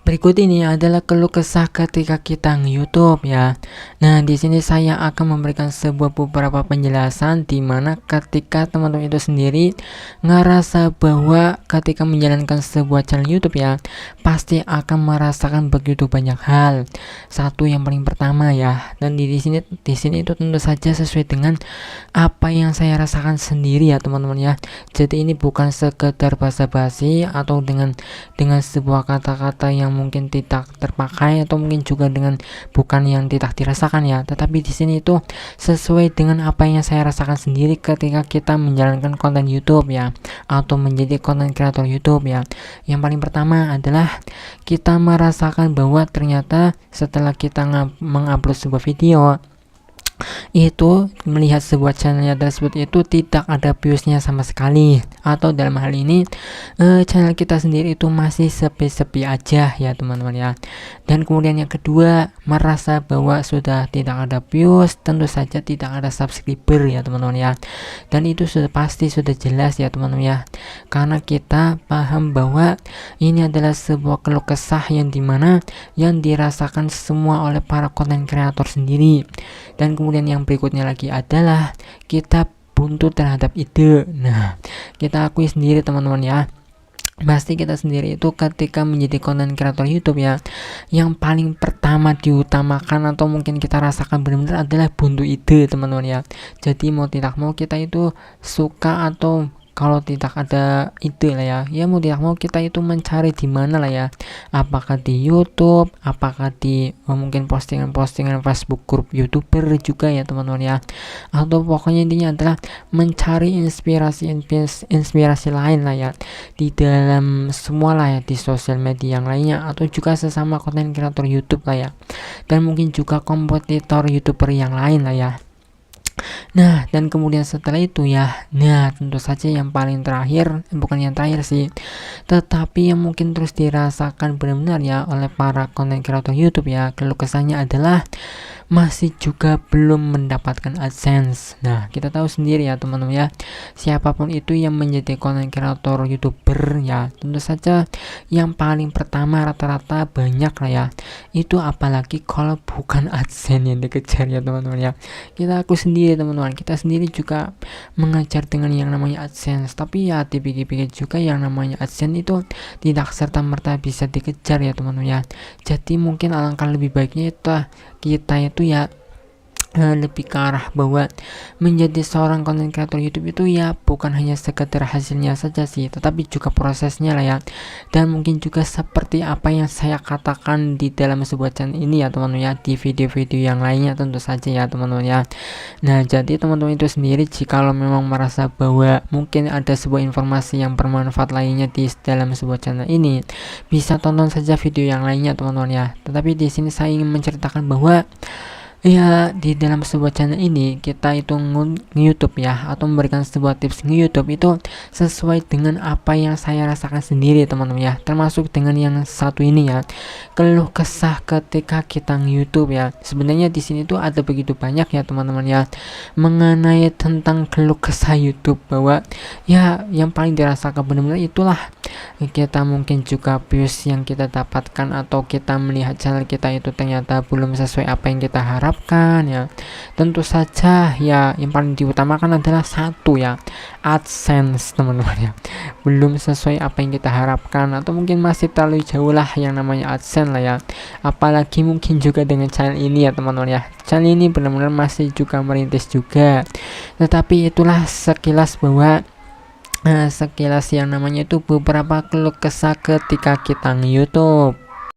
Berikut ini adalah keluh kesah ketika kita nge-YouTube ya. Nah, di sini saya akan memberikan beberapa penjelasan di mana ketika teman-teman itu sendiri ngerasa bahwa ketika menjalankan sebuah channel YouTube ya, pasti akan merasakan begitu banyak hal. Satu yang paling pertama ya, dan di sini itu tentu saja sesuai dengan apa yang saya rasakan sendiri ya, teman-teman ya. Jadi ini bukan sekedar basa-basi atau dengan sebuah kata-kata yang mungkin tidak terpakai atau mungkin juga dengan bukan yang tidak dirasakan ya, tetapi di sini itu sesuai dengan apa yang saya rasakan sendiri ketika kita menjalankan konten YouTube ya, atau menjadi konten kreator YouTube ya. Yang paling pertama adalah kita merasakan bahwa ternyata setelah kita mengupload sebuah video itu, melihat sebuah channelnya tersebut itu tidak ada viewsnya sama sekali, atau dalam hal ini channel kita sendiri itu masih sepi-sepi aja ya teman-teman ya. Dan kemudian yang kedua, merasa bahwa sudah tidak ada views, tentu saja tidak ada subscriber ya teman-teman ya. Dan itu sudah pasti, sudah jelas ya teman-teman ya, karena kita paham bahwa ini adalah sebuah keluh kesah yang dimana yang dirasakan semua oleh para konten kreator sendiri. Dan kemudian yang berikutnya lagi adalah kita buntu terhadap ide. Nah, kita akui sendiri teman-teman ya, pasti kita sendiri itu ketika menjadi konten kreator YouTube ya, yang paling pertama diutamakan atau mungkin kita rasakan benar-benar adalah buntu ide teman-teman ya. Jadi mau tidak mau kita itu suka, atau kalau tidak ada ide lah ya, mau tidak mau kita itu mencari di mana lah ya, apakah di YouTube, apakah di mungkin postingan-postingan Facebook grup YouTuber juga ya teman-teman ya, atau pokoknya intinya adalah mencari inspirasi lain lah ya, di dalam semua lah ya, di sosial media yang lainnya, atau juga sesama konten kreator YouTube lah ya, dan mungkin juga kompetitor YouTuber yang lain lah ya. Nah, dan kemudian setelah itu ya, nah tentu saja yang paling terakhir, bukan yang terakhir sih, tetapi yang mungkin terus dirasakan benar-benar ya oleh para konten kreator YouTube ya, keluh kesahnya adalah masih juga belum mendapatkan AdSense. Nah, kita tahu sendiri ya teman-teman ya, siapapun itu yang menjadi konten kreator YouTuber ya, tentu saja yang paling pertama rata-rata banyak lah ya, itu apalagi kalau bukan AdSense yang dikejar ya teman-teman ya. Kita aku sendiri teman-teman, kita sendiri juga mengajar dengan yang namanya AdSense, tapi ya dipikir-pikir juga yang namanya AdSense itu tidak serta-merta bisa dikejar ya teman-teman ya. Jadi mungkin alangkah lebih baiknya kita itu ya lebih ke arah bahwa menjadi seorang konten kreator YouTube itu ya bukan hanya sekedar hasilnya saja sih, tetapi juga prosesnya lah ya. Dan mungkin juga seperti apa yang saya katakan di dalam sebuah channel ini ya teman-teman ya, di video-video yang lainnya tentu saja ya teman-teman ya. Nah, jadi teman-teman itu sendiri jikalau memang merasa bahwa mungkin ada sebuah informasi yang bermanfaat lainnya di dalam sebuah channel ini, bisa tonton saja video yang lainnya teman-teman ya. Tetapi di sini saya ingin menceritakan bahwa ya di dalam sebuah channel ini kita itu nge-YouTube ya, atau memberikan sebuah tips nge-YouTube itu sesuai dengan apa yang saya rasakan sendiri teman-teman ya, termasuk dengan yang satu ini ya, keluh kesah ketika kita nge-YouTube ya. Sebenarnya di sini tuh ada begitu banyak ya teman-teman ya, mengenai tentang keluh kesah YouTube, bahwa ya yang paling dirasakan benar-benar itulah kita mungkin juga views yang kita dapatkan, atau kita melihat channel kita itu ternyata belum sesuai apa yang kita harapkan ya. Tentu saja ya yang paling diutamakan adalah satu ya, AdSense teman-teman ya, belum sesuai apa yang kita harapkan, atau mungkin masih terlalu jauh lah yang namanya AdSense lah ya. Apalagi mungkin juga dengan channel ini ya teman-teman ya, channel ini benar-benar masih juga merintis juga, tetapi itulah sekilas bahwa sekilas yang namanya itu beberapa keluh kesah ketika kita nge-YouTube.